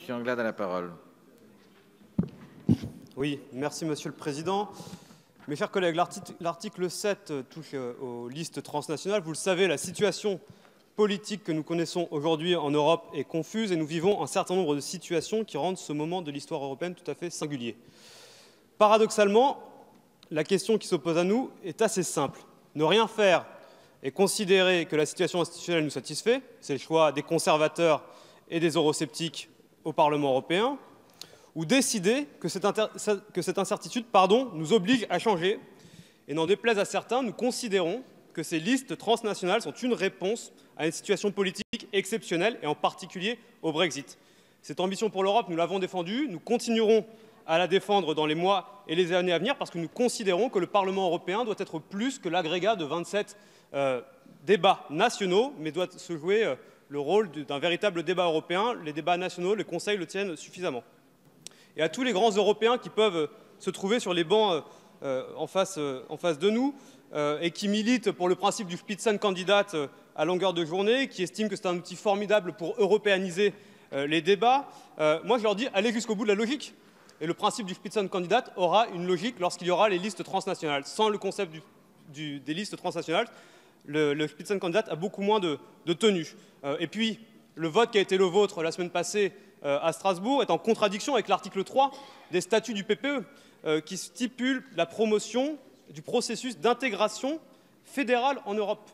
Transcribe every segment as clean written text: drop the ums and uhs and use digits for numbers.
Monsieur Anglade a la parole. Oui, merci Monsieur le Président. Mes chers collègues, l'article 7 touche aux listes transnationales. Vous le savez, la situation politique que nous connaissons aujourd'hui en Europe est confuse et nous vivons un certain nombre de situations qui rendent ce moment de l'histoire européenne tout à fait singulier. Paradoxalement, la question qui s'oppose à nous est assez simple. Ne rien faire et considérer que la situation institutionnelle nous satisfait, c'est le choix des conservateurs et des eurosceptiques au Parlement européen, ou décider que cette incertitude nous oblige à changer. Et n'en déplaise à certains, nous considérons que ces listes transnationales sont une réponse à une situation politique exceptionnelle, et en particulier au Brexit. Cette ambition pour l'Europe, nous l'avons défendue, nous continuerons à la défendre dans les mois et les années à venir, parce que nous considérons que le Parlement européen doit être plus que l'agrégat de 27 débats nationaux, mais doit se jouer le rôle d'un véritable débat européen. Les débats nationaux, le Conseil le tiennent suffisamment. Et à tous les grands Européens qui peuvent se trouver sur les bancs en face de nous et qui militent pour le principe du Spitzenkandidat à longueur de journée, qui estiment que c'est un outil formidable pour européaniser les débats, moi je leur dis allez jusqu'au bout de la logique. Et le principe du Spitzenkandidat aura une logique lorsqu'il y aura les listes transnationales. Sans le concept des listes transnationales, le Spitzenkandidat a beaucoup moins de tenue. Et puis, le vote qui a été le vôtre la semaine passée à Strasbourg est en contradiction avec l'article 3 des statuts du PPE qui stipule la promotion du processus d'intégration fédérale en Europe.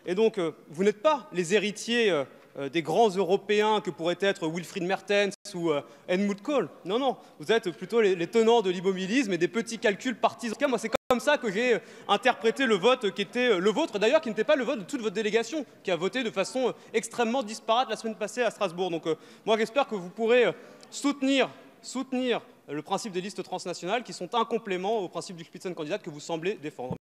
Et donc, vous n'êtes pas les héritiers des grands Européens que pourraient être Wilfried Mertens ou Helmut Kohl. Non, non, vous êtes plutôt les tenants de l'immobilisme et des petits calculs partisans. En tout cas, moi, c'est comme ça que j'ai interprété le vote qui était le vôtre, d'ailleurs, qui n'était pas le vote de toute votre délégation, qui a voté de façon extrêmement disparate la semaine passée à Strasbourg. Donc, moi, j'espère que vous pourrez soutenir le principe des listes transnationales qui sont un complément au principe du Spitzenkandidat que vous semblez défendre.